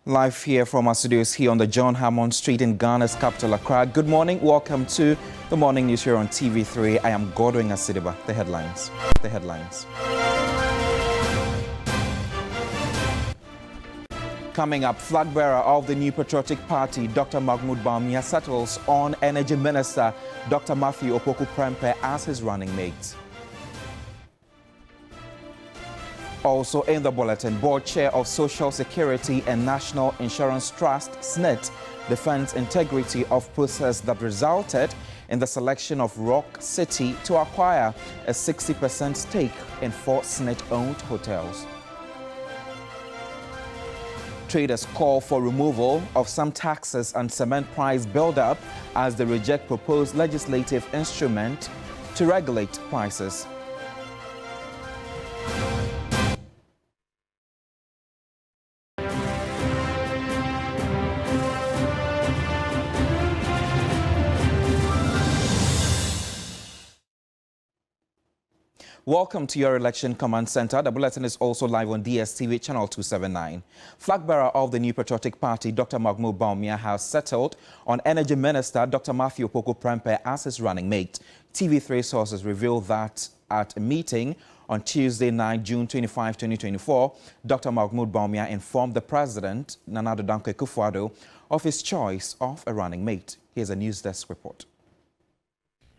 Live here from our studios here on the John Hammond Street in Ghana's capital, Accra. Good morning. Welcome to the morning news here on TV3. I am Godwin Asidiba. The headlines. Coming up, flagbearer of the new Patriotic Party, Dr Mahamudu Bawumia, settles on Energy Minister Dr Matthew Opoku-Prempeh as his running mate. Also in the bulletin, Board Chair of Social Security and National Insurance Trust, SNIT, defends integrity of process that resulted in the selection of Rock City to acquire a 60% stake in 4 SNIT-owned hotels. Traders call for removal of some taxes and cement price build-up as they reject proposed legislative instrument to regulate prices. Welcome to your Election Command Center. The bulletin is also live on DSTV channel 279. Flagbearer of the new Patriotic Party, Dr Mahamudu Bawumia, has settled on Energy Minister Dr Matthew Opoku-Prempeh as his running mate. TV3 sources reveal that at a meeting on Tuesday night, June 25, 2024, Dr Mahamudu Bawumia informed the President, Nana Addo Dankwa Akufo-Addo, of his choice of a running mate. Here's a News Desk report.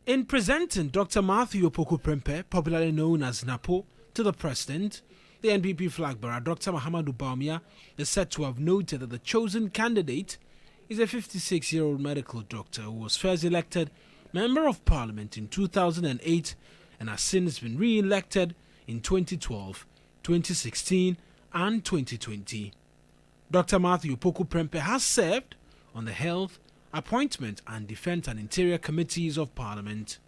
In presenting Dr Matthew Opoku-Prempeh, popularly known as Napo, to the President, the NPP flagbearer Dr Mahamudu Bawumia is said to have noted that the chosen candidate is a 56-year-old medical doctor who was first elected Member of Parliament in 2008 and has since been re-elected in 2012, 2016 and 2020. Dr Matthew Opoku-Prempeh has served on the Health, Appointment and Defence and Interior Committees of Parliament.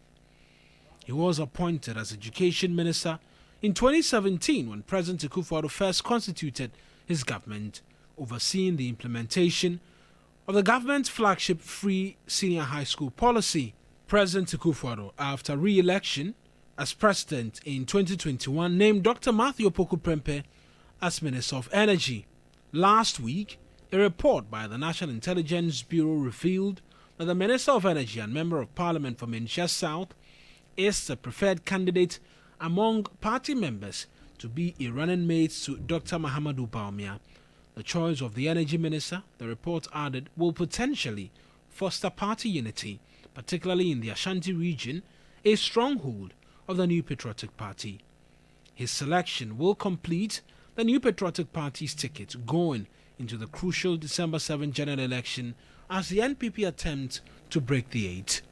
He was appointed as Education Minister in 2017 when President Akufo-Addo first constituted his government, overseeing the implementation of the government's flagship free senior high school policy. President Akufo-Addo, after re-election as President in 2021, named Dr Matthew Opoku-Prempeh as Minister of Energy. Last week, a report by the National Intelligence Bureau revealed that the Minister of Energy and Member of Parliament for Menchia South is the preferred candidate among party members to be a running mate to Dr Mahamudu Bawumia. The choice of the Energy Minister, the report added, will potentially foster party unity, particularly in the Ashanti region, a stronghold of the new Patriotic Party. His selection will complete the new Patriotic Party's ticket going into the crucial December 7 general election as the NPP attempts to break the 8.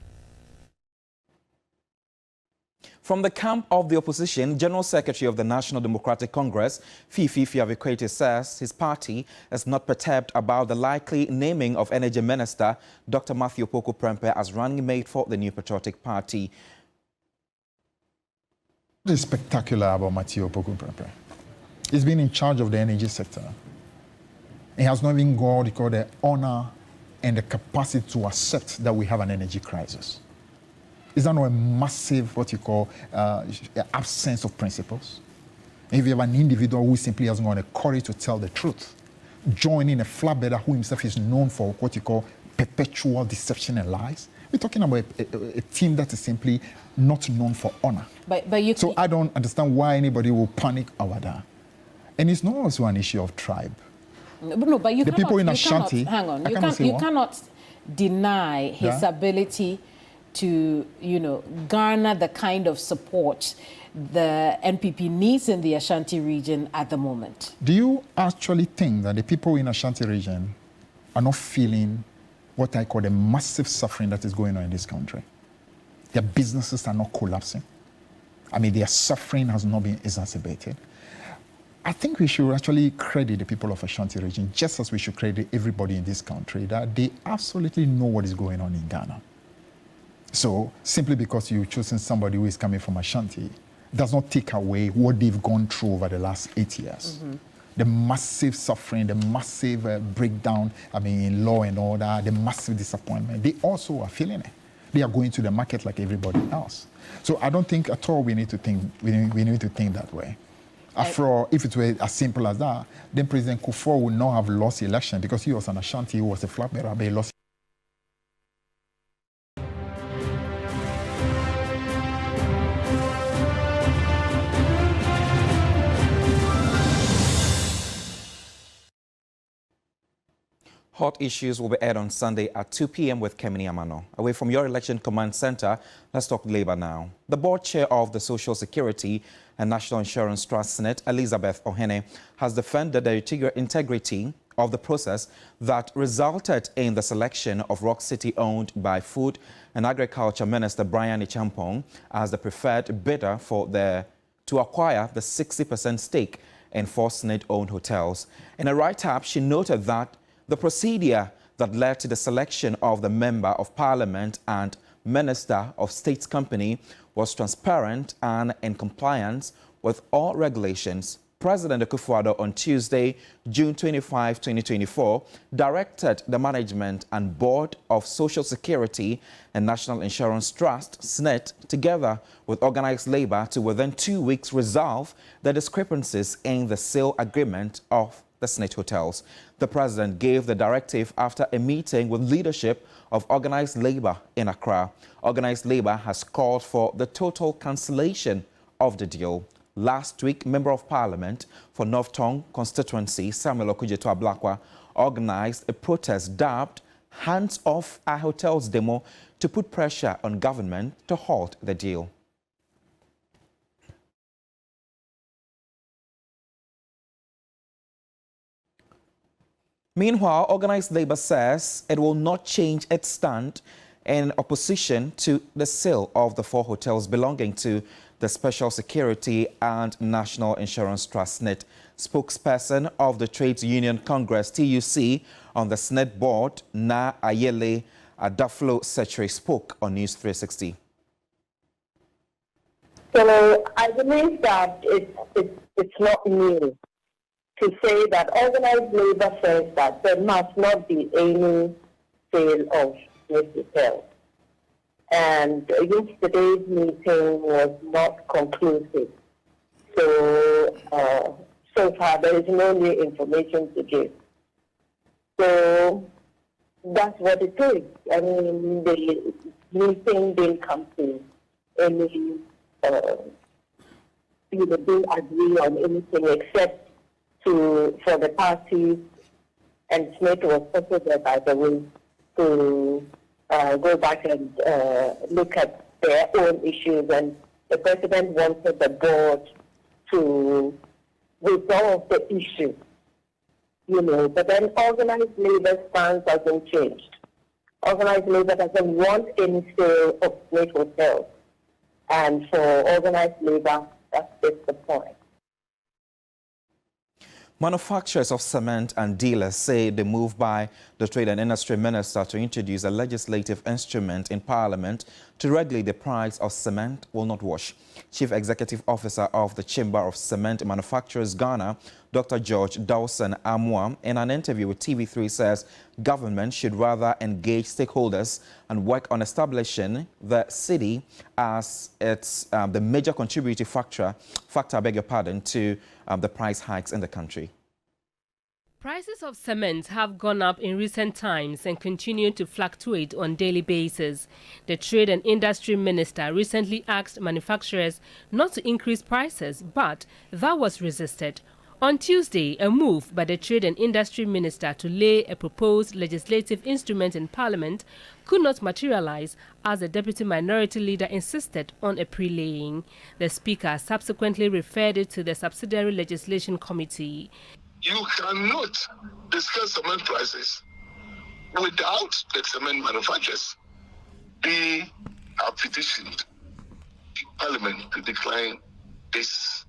From the camp of the opposition, General Secretary of the National Democratic Congress, Fifi Fiavikwete, says his party is not perturbed about the likely naming of Energy Minister Dr Matthew Opoku-Prempeh as running mate for the new Patriotic Party. What is spectacular about Matthew Opoku-Prempeh? He's been in charge of the energy sector. He has not even got the honor and the capacity to accept that we have an energy crisis. Is that not a massive, what you call, absence of principles? If you have an individual who simply hasn't got the courage to tell the truth, joining a flagbearer who himself is known for what you call perpetual deception and lies, we're talking about a team that is simply not known for honor. So I don't understand why anybody will panic over that. And it's not also an issue of tribe. No, but you the cannot, people in you Ashanti, cannot, hang on, you cannot deny his ability to, garner the kind of support the NPP needs in the Ashanti region at the moment. Do you actually think that the people in Ashanti region are not feeling what I call the massive suffering that is going on in this country? Their businesses are not collapsing. I mean, their suffering has not been exacerbated. I think we should actually credit the people of Ashanti region, just as we should credit everybody in this country, that they absolutely know what is going on in Ghana. So simply because you've chosen somebody who is coming from Ashanti does not take away what they've gone through over the last 8 years. Mm-hmm. The massive suffering, the massive breakdown, in law and order, the massive disappointment, they also are feeling it. They are going to the market like everybody else. So I don't think at all we need to think that way. After, if it were as simple as that, then President Kwadwo would not have lost the election because he was an Ashanti, he was a flag bearer, but he lost. Hot issues will be aired on Sunday at 2 p.m. with Kemini Amano. Away from your election command center, let's talk labor now. The board chair of the Social Security and National Insurance Trust Senate, Elizabeth Ohene, has defended the integrity of the process that resulted in the selection of Rock City, owned by Food and Agriculture Minister Brian Ichampong, as the preferred bidder to acquire the 60% stake in 4 Senate-owned hotels. In a write-up, she noted that the procedure that led to the selection of the Member of Parliament and Minister of State's company was transparent and in compliance with all regulations. President Akufo-Addo on Tuesday, June 25, 2024, directed the management and board of Social Security and National Insurance Trust, SNIT, together with organized labor to within 2 weeks resolve the discrepancies in the sale agreement of the SNIT hotels. The president gave the directive after a meeting with leadership of organized labor in Accra. Organized labor has called for the total cancellation of the deal. Last week, Member of Parliament for North Tong constituency, Samuel Okudzeto-Ablakwa, organized a protest dubbed Hands Off Our Hotels demo to put pressure on government to halt the deal. Meanwhile, organized labor says it will not change its stand in opposition to the sale of the 4 hotels belonging to the Special Security and National Insurance Trust SNIT. Spokesperson of the Trades Union Congress, TUC, on the SNIT board, Na Ayele Adaflo Secretary, spoke on News 360. So I believe that it's not new to say that organized labor says that there must not be any sale of this hotel. And yesterday's meeting was not conclusive. So, so far there is no new information to give. So that's what it is. I mean, the meeting didn't come to any, didn't agree on anything except for the parties, and Smith was also there, by the way, to go back and look at their own issues. And the president wanted the board to resolve the issue, but then organized labor stance hasn't changed. Organized labor doesn't want any sale of Smith hotels. And for organized labor, that's just the point. Manufacturers of cement and dealers say the move by the Trade and Industry Minister to introduce a legislative instrument in Parliament to regulate the price of cement will not wash. Chief Executive Officer of the Chamber of Cement Manufacturers Ghana, Dr. George Dawson Amwa, in an interview with TV3 says government should rather engage stakeholders and work on establishing the city as the major contributing factor, to the price hikes in the country. Prices of cement have gone up in recent times and continue to fluctuate on a daily basis. The Trade and Industry Minister recently asked manufacturers not to increase prices, but that was resisted. On Tuesday, a move by the Trade and Industry Minister to lay a proposed legislative instrument in Parliament could not materialize as the Deputy Minority Leader insisted on a pre-laying. The Speaker subsequently referred it to the Subsidiary Legislation Committee. You cannot discuss cement prices without the cement manufacturers. They have petitioned Parliament to decline this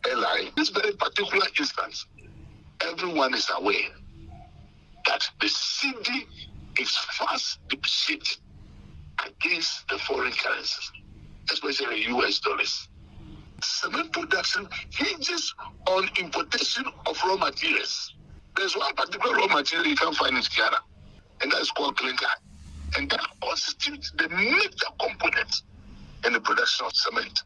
airline. This very particular instance, everyone is aware that the cedi is fast depreciating against the foreign currencies, especially US dollars. Cement production hinges on importation of raw materials. There's one particular raw material you can't find in Ghana, and that's called clinker. And that constitutes the major component in the production of cement.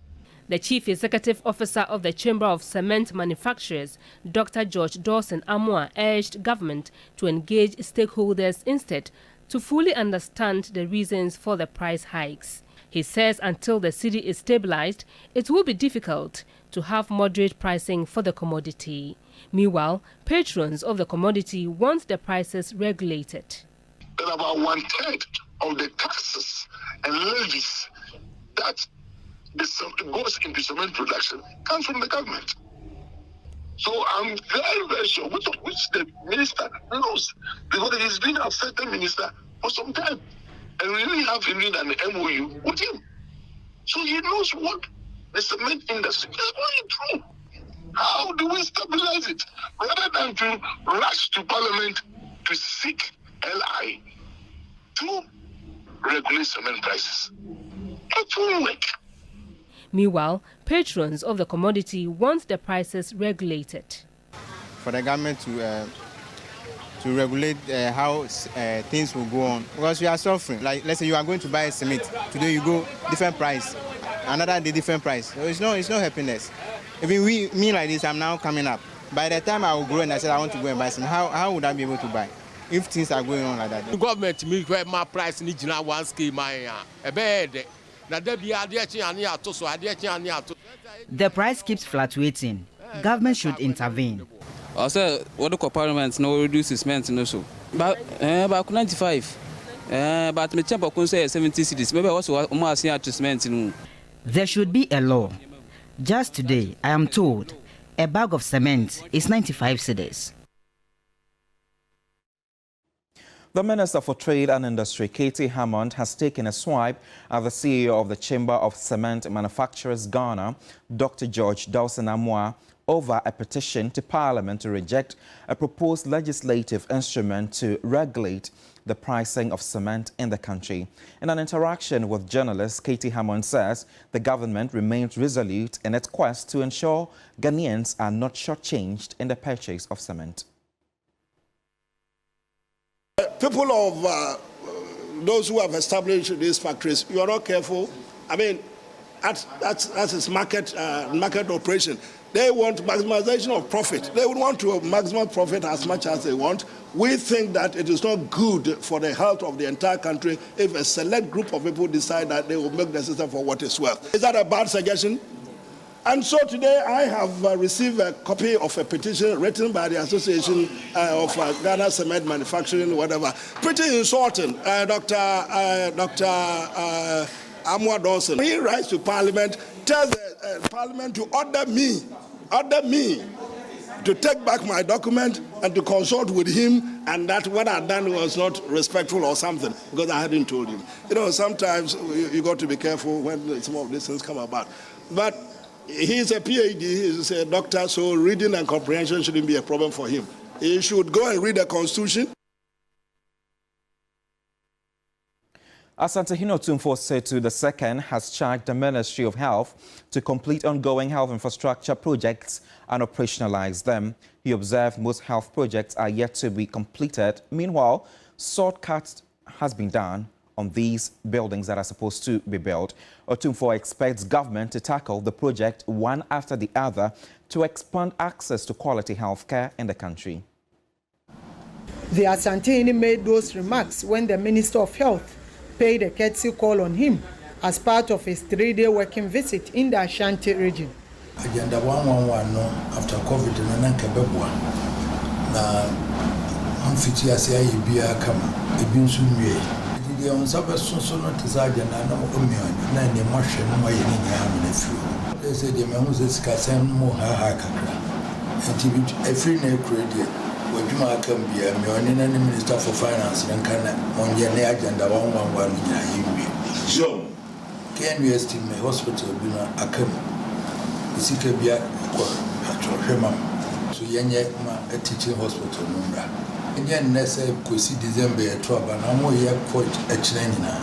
The Chief Executive Officer of the Chamber of Cement Manufacturers, Dr. George Dawson Amoah, urged government to engage stakeholders instead to fully understand the reasons for the price hikes. He says until the cedi is stabilized, it will be difficult to have moderate pricing for the commodity. Meanwhile, patrons of the commodity want the prices regulated. That about 1/3 of the taxes and levies that goes into cement production comes from the government. So I'm very, very sure, which the minister knows, because he's been a certain minister for some time. And we really have even an MOU with him. So he knows what the cement industry is going through. How do we stabilize it? Rather than to rush to parliament to seek LI to regulate cement prices. It won't work. Meanwhile, patrons of the commodity want the prices regulated. For the government to regulate how things will go on, because we are suffering. Like, let's say you are going to buy cement today, you go different price, another day different price. So it's not helping us. Even me like this, I'm now coming up. By the time I will grow and I said I want to go and buy cement, how would I be able to buy if things are going on like that? The government make my price need to one scheme my bed. The price keeps fluctuating. Government should intervene. Also, what the parliament no reduce cement no so. But 95. But me chamber can say 70 cedis. Maybe also almost see cement. There should be a law. Just today, I am told a bag of cement is 95 cedis. The Minister for Trade and Industry, Katie Hammond, has taken a swipe at the CEO of the Chamber of Cement Manufacturers Ghana, Dr. George Dawson Amoah, over a petition to Parliament to reject a proposed legislative instrument to regulate the pricing of cement in the country. In an interaction with journalists, Katie Hammond says the government remains resolute in its quest to ensure Ghanaians are not shortchanged in the purchase of cement. People of those who have established these factories, you are not careful. I mean, that's its market operation. They want maximization of profit. They would want to maximize profit as much as they want. We think that it is not good for the health of the entire country if a select group of people decide that they will make the system for what it's worth. Is that a bad suggestion? And so today I have received a copy of a petition written by the Association of Ghana Cement Manufacturing, whatever. Pretty insulting. Dr. Amoah Dawson, he writes to Parliament, tells the Parliament to order me to take back my document and to consult with him, and that what I'd done was not respectful or something, because I hadn't told him. You know, sometimes you got to be careful when some of these things come about. But he's a PhD, he's a doctor, so reading and comprehension shouldn't be a problem for him. He should go and read the Constitution. Asante Hinotumfo Setu II has charged the Ministry of Health to complete ongoing health infrastructure projects and operationalize them. He observed most health projects are yet to be completed. Meanwhile, shortcuts has been done on these buildings that are supposed to be built. Otumfo expects government to tackle the project one after the other to expand access to quality health care in the country. The Ashanti made those remarks when the Minister of Health paid a courtesy call on him as part of his 3-day working visit in the Ashanti region. Agenda 111 no after COVID na nkebebwa na amfiti asia yibia kama ebinsu nwie the on so no tizaja na no omion na ne mohwe no maye ni nya na fiu they say the mehu se sikasem mo ha kakra enti every na credit waduma akambia meoni na the Minister for Finance nkana onye na agenda 111 nya yimbi so can we estimate hospital bi na akam isika bia kwa atwohwema so yenye ma a teaching hospital number enye nese kosi December etoba na mo ye coach echina.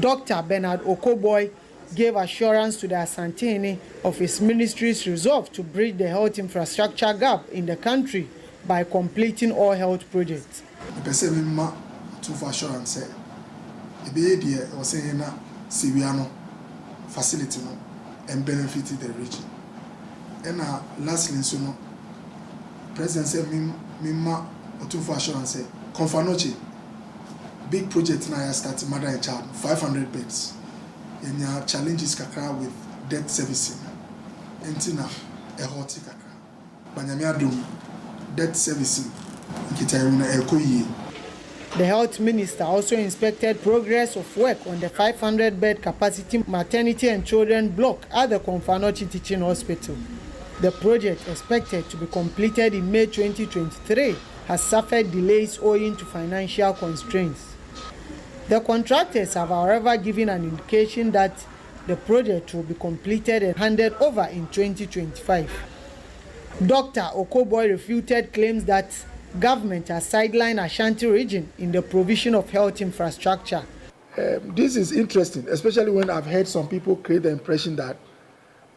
Dr. Bernard Okoboy gave assurance to the Asantini of his ministry's resolve to bridge the health infrastructure gap in the country by completing all health projects. The person ma to for assurance say e be there o say na Siwiano facility no and benefited the region. And lastly, so no, President said, Mima Otunfo Assurance said, Confanoche, big project now started mother and child, 500 beds. And your challenges kakra with debt servicing. And tina a horti kakra. Banyamia dum debt servicing. The health minister also inspected progress of work on the 500-bed capacity maternity and children block at the Confanoche Teaching Hospital. The project, expected to be completed in May 2023, has suffered delays owing to financial constraints. The contractors have, however, given an indication that the project will be completed and handed over in 2025. Dr. Okoboy refuted claims that government has sidelined Ashanti region in the provision of health infrastructure. This is interesting, especially when I've heard some people create the impression that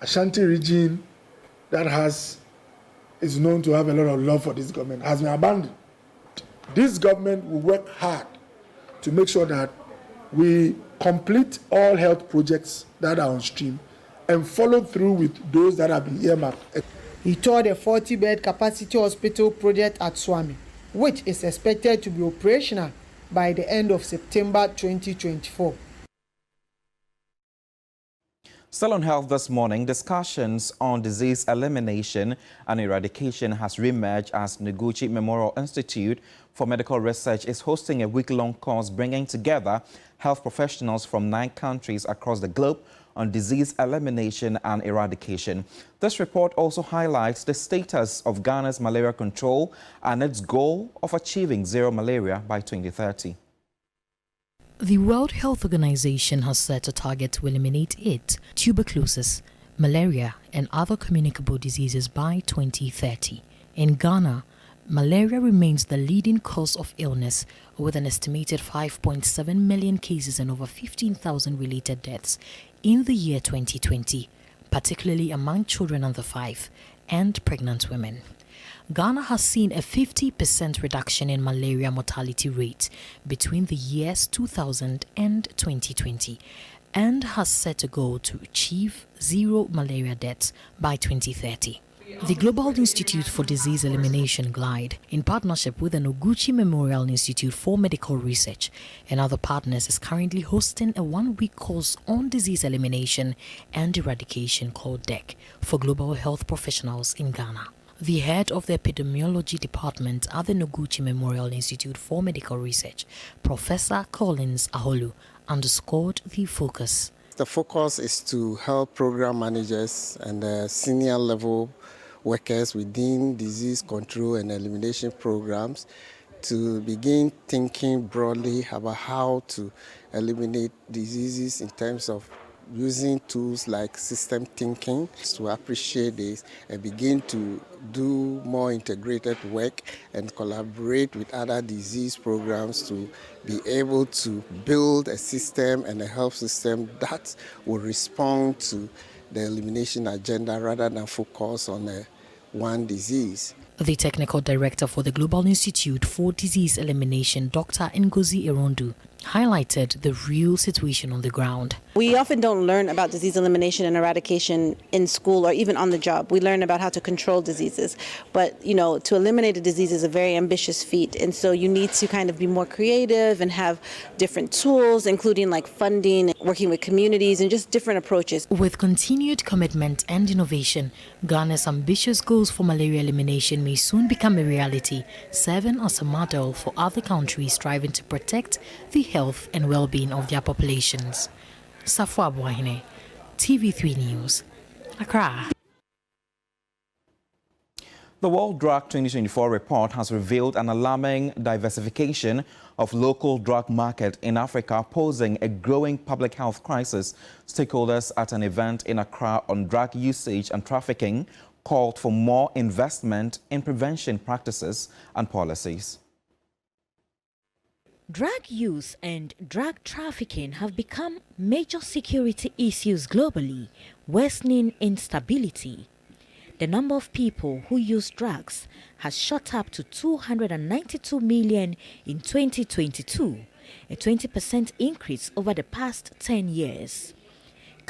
Ashanti region that is known to have a lot of love for this government has been abandoned. This government will work hard to make sure that we complete all health projects that are on stream and follow through with those that have been earmarked. He toured a 40-bed capacity hospital project at Swami, which is expected to be operational by the end of September 2024. Still on health this morning, discussions on disease elimination and eradication has re-emerged as Noguchi Memorial Institute for Medical Research is hosting a week-long course bringing together health professionals from 9 countries across the globe on disease elimination and eradication. This report also highlights the status of Ghana's malaria control and its goal of achieving zero malaria by 2030. The World Health Organization has set a target to eliminate AIDS, tuberculosis, malaria, and other communicable diseases by 2030. In Ghana, malaria remains the leading cause of illness, with an estimated 5.7 million cases and over 15,000 related deaths in the year 2020, particularly among children under 5 and pregnant women. Ghana has seen a 50% reduction in malaria mortality rate between the years 2000 and 2020 and has set a goal to achieve zero malaria deaths by 2030. The Global Institute for Disease Elimination GLIDE, in partnership with the Noguchi Memorial Institute for Medical Research and other partners, is currently hosting a one-week course on disease elimination and eradication called DEC for global health professionals in Ghana. The head of the epidemiology department at the Noguchi Memorial Institute for Medical Research, Professor Collins Aholu, underscored the focus. The focus is to help program managers and senior level workers within disease control and elimination programs to begin thinking broadly about how to eliminate diseases in terms of using tools like system thinking to appreciate this and begin to do more integrated work and collaborate with other disease programs to be able to build a system and a health system that will respond to the elimination agenda rather than focus on one disease. The technical director for the Global Institute for Disease Elimination, Dr. Ngozi Erondu, highlighted the real situation on the ground. We often don't learn about disease elimination and eradication in school or even on the job. We learn about how to control diseases. But, to eliminate a disease is a very ambitious feat. And so you need to kind of be more creative and have different tools, including like funding, working with communities, and just different approaches. With continued commitment and innovation, Ghana's ambitious goals for malaria elimination may soon become a reality, serving as a model for other countries striving to protect the health and well-being of their populations. Safwa Bwahine, TV3 News, Accra. The World Drug 2024 report has revealed an alarming diversification of local drug market in Africa, posing a growing public health crisis. Stakeholders at an event in Accra on drug usage and trafficking called for more investment in prevention practices and policies. Drug use and drug trafficking have become major security issues globally, worsening instability. The number of people who use drugs has shot up to 292 million in 2022, a 20% increase over the past 10 years.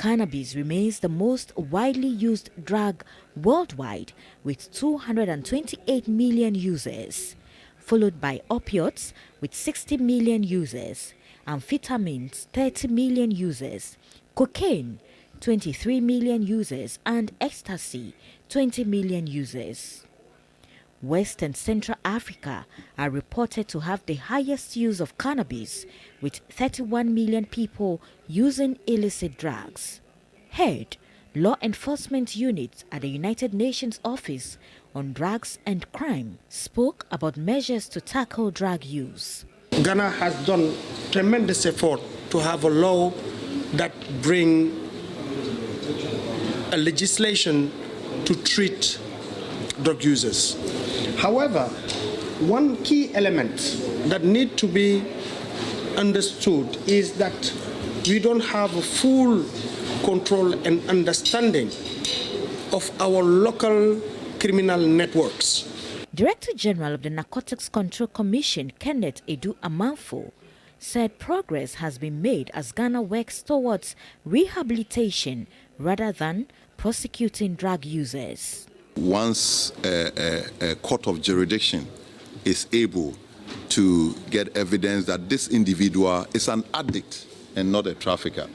Cannabis remains the most widely used drug worldwide with 228 million users, followed by opiates with 60 million users, amphetamines 30 million users, cocaine 23 million users, and ecstasy 20 million users. West and Central Africa are reported to have the highest use of cannabis, with 31 million people using illicit drugs. Head Law Enforcement Unit at the United Nations Office on Drugs and Crime spoke about measures to tackle drug use. Ghana has done tremendous effort to have a law that bring a legislation to treat drug users. However, one key element that need to be understood is that we don't have a full control and understanding of our local criminal networks. Director General of the Narcotics Control Commission, Kenneth Edu Amanfo, said progress has been made as Ghana works towards rehabilitation rather than prosecuting drug users. Once a court of jurisdiction is able to get evidence that this individual is an addict and not a trafficker,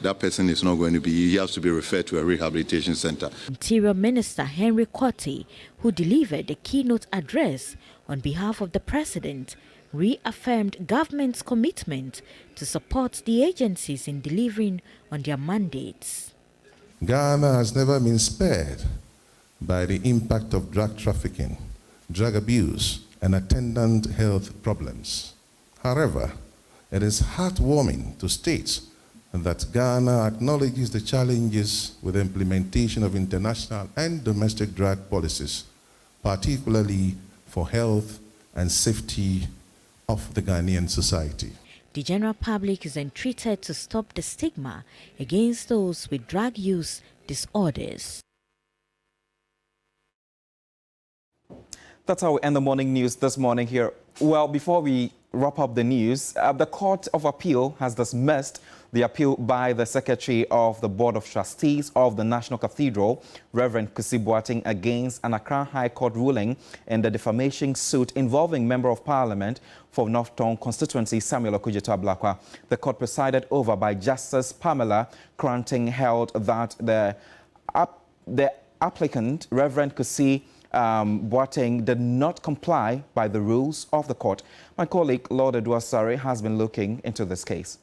that person is not going to be, he has to be referred to a rehabilitation center. Interior Minister Henry Quartey, who delivered the keynote address on behalf of the President, reaffirmed government's commitment to support the agencies in delivering on their mandates. Ghana has never been spared by the impact of drug trafficking, drug abuse, and attendant health problems. However, it is heartwarming to state that Ghana acknowledges the challenges with the implementation of international and domestic drug policies, particularly for health and safety of the Ghanaian society. The general public is entreated to stop the stigma against those with drug use disorders. That's how we end the morning news this morning here. Well, before we wrap up the news, the Court of Appeal has dismissed the appeal by the Secretary of the Board of Trustees of the National Cathedral, Reverend Kusi Boateng, against an Accra High Court ruling in the defamation suit involving Member of Parliament for North Tongue constituency Samuel Okudzeto Ablakwa. The court presided over by Justice Pamela Cranting held that the applicant, Reverend Kusi Boateng, did not comply by the rules of the court. My colleague Lord Eduasare has been looking into this case.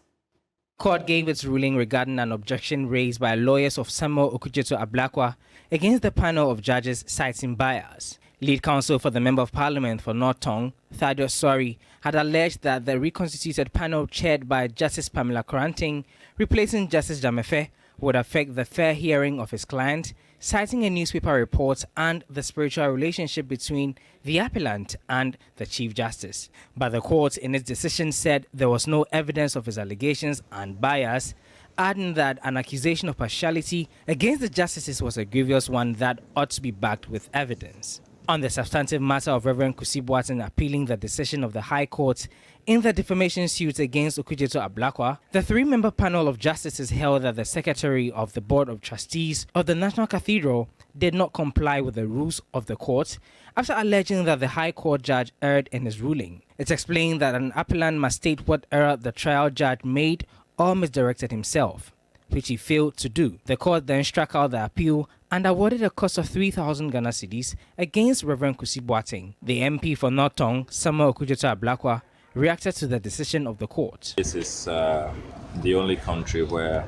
Court gave its ruling regarding an objection raised by lawyers of Samuel Okudzeto Ablakwa against the panel of judges citing bias. Lead counsel for the Member of Parliament for North Tongue, Thaddeus Sori, had alleged that the reconstituted panel chaired by Justice Pamela Cranting, replacing Justice Jamefe, would affect the fair hearing of his client, citing a newspaper report and the spiritual relationship between the appellant and the Chief Justice. But the court in its decision said there was no evidence of his allegations and bias, adding that an accusation of partiality against the justices was a grievous one that ought to be backed with evidence. On the substantive matter of Reverend Kusi Boateng appealing the decision of the High Court in the defamation suit against Okudzeto Ablakwa, the three-member panel of justices held that the Secretary of the Board of Trustees of the National Cathedral did not comply with the rules of the court after alleging that the High Court judge erred in his ruling. It explained that an appellant must state what error the trial judge made or misdirected himself, which he failed to do. The court then struck out the appeal and awarded a cost of 3,000 Ghana cedis against Reverend Kusi Boateng. The MP for North Tongue, Samuel Okudzeto Ablakwa, reacted to the decision of the court. This is the only country where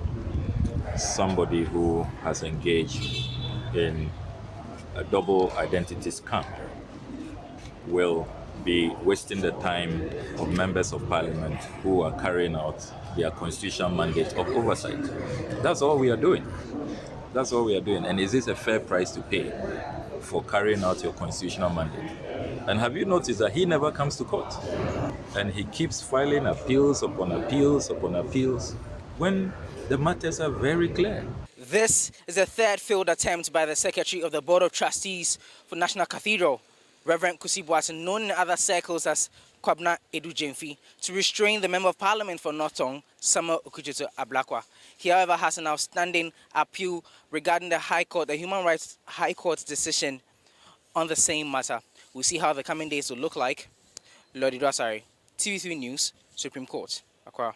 somebody who has engaged in a double identity scam will be wasting the time of members of parliament who are carrying out their constitutional mandate of oversight. That's all we are doing. That's all we are doing. And is this a fair price to pay for carrying out your constitutional mandate? And have you noticed that he never comes to court? And he keeps filing appeals upon appeals upon appeals when the matters are very clear. This is the third failed attempt by the Secretary of the Board of Trustees for National Cathedral Reverend Kusi Boateng, known in other circles as Kwabna Edu Jemfi, to restrain the Member of Parliament for North Tongue, Samuel Okudzeto Ablakwa. He, however, has an outstanding appeal regarding the Human Rights High Court's decision on the same matter. We'll see how the coming days will look like. Lodi Dwasari, TV3 News, Supreme Court, Accra.